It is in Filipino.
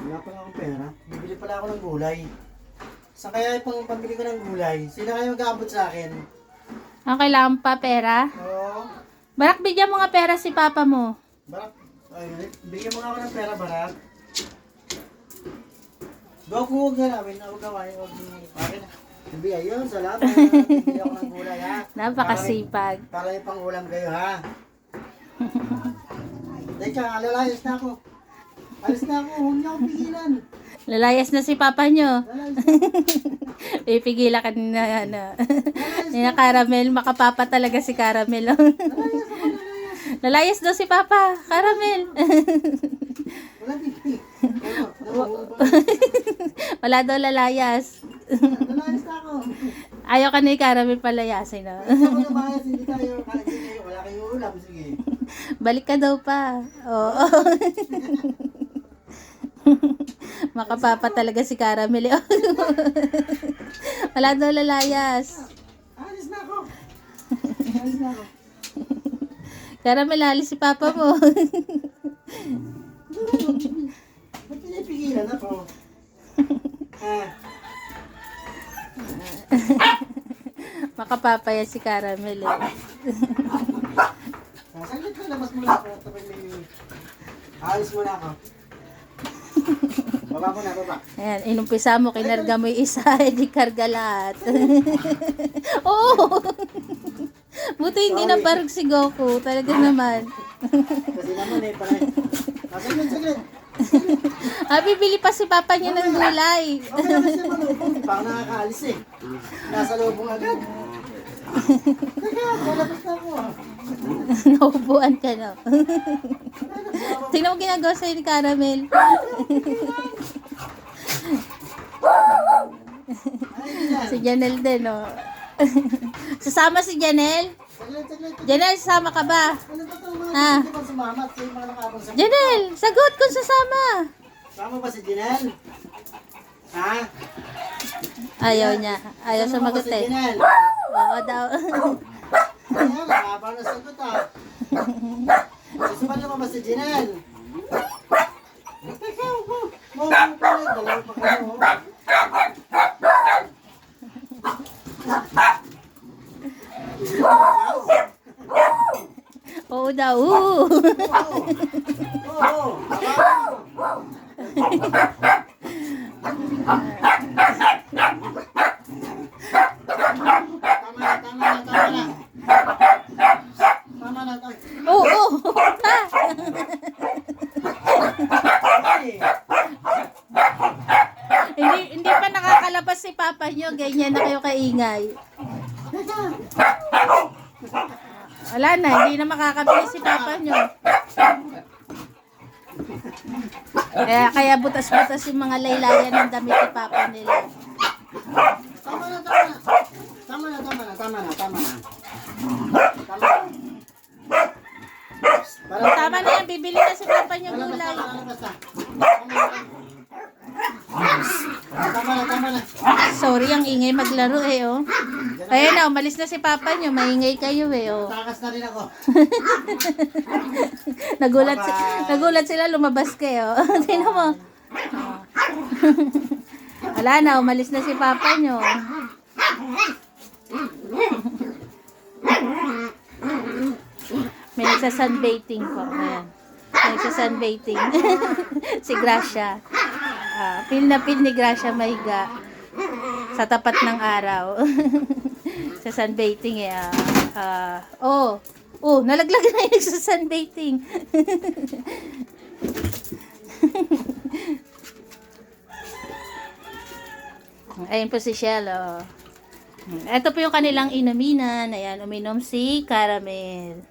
Wala pa akong pera. Bibili pala ako ng gulay. Saan kaya pang pambili ko ng gulay? Sino kayo mag-aabot sa akin? Ang kailangan pa pera? Oo. Barak, bigyan mo nga pera si papa mo. Barak, ay, bigyan mo nga ako ng pera, Barak. Huwag na namin. Huwag gawain. Huwag akin. Sabi, ayun, salamat. Bibili ako ng gulay, ha? Napakasipag. Para may pang-ulam kayo, ha? Teka, alalayas na ako. Alis na ako. Huwag niyo akong pigilan. Lalayas na si papa nyo. Alalayas na ako. Ipigilan ka na, Nina Caramel, makapapa talaga si Caramel. Lalayas daw si papa, Caramel. Wala pipi. Wala daw lalayas. Alalayas na ako. Ayaw ka ni Caramel palayasin, no? Ako na bayas, hindi tayo. Wala kayong ulam. Sige. Balik ka daw pa. Oo. Makapapa talaga si Caramel. Wala daw lalayas. Alis na ako. Alis na ako. Caramel, alis si papa mo. Ba't pinipigilan ako? Makapapa yan si Caramel. Saglit na, labas muna ako. Tapos may... Alis muna ako. Baba mo na, baba. Ayan, inumpisa mo, kinarga mo yung isa, hindi karga lahat. Oo! Buti hindi na parang si Goku, talaga naman. Kasi naman eh, parang... Saglit. Bibili pa si papa niya ng gulay. Okay na kasi malubong. Parang nakakaalis eh. Nasa lubong agad. Teka, lalabas na ako. Naubuan ka na. Tingnan mo ginagawa sa'yo ni Caramel. Si Janelle din, oh. Sasama si Janelle? Saglit. Janelle, sasama ka ba? Ano ba ito mga Ah. hindi ba sumamat? Yung mga nakabang sa... Janelle, sagot kung sasama. Sama ba si Janelle? Ha? Ayaw niya. Ayaw Sama ba sumagot si eh. Janelle? Oo daw. Ayan, nakabang na sagot ah. Susuman naman ba si Janelle? Teka, upo. Dalawa pa kayo. Oo daw. Oo. Oo. Tama na. Oo. Hindi pa nakakalabas si papa nyo. Ganyan na kayo kaingay. Wala na, hindi na makakabili si papa nyo. Kaya butas-butas yung mga laylayan ng damit ni papa nila. Tama na. Tama na yan, bibili na si papa nyo gulay. Tama na. Sorry, ang ingay maglaro eh, oh. Ayan na, umalis na si papa nyo, maingay kayo eh, oh. Takas na rin ako. Nagulat sila, lumabas kayo. Tingnan mo. Wala na, umalis na si papa nyo. May nagsa-sunbathing po. Ayan. May nagsa-sunbathing. Si Gracia. Feel na feel ni Gracia mahiga sa tapat ng araw. Sa sunbathing eh. Nalaglag na yung nagsa-sunbathing. Ayun po si Shell, oh. Ito po yung kanilang inuminan. Ayan, uminom si Caramel.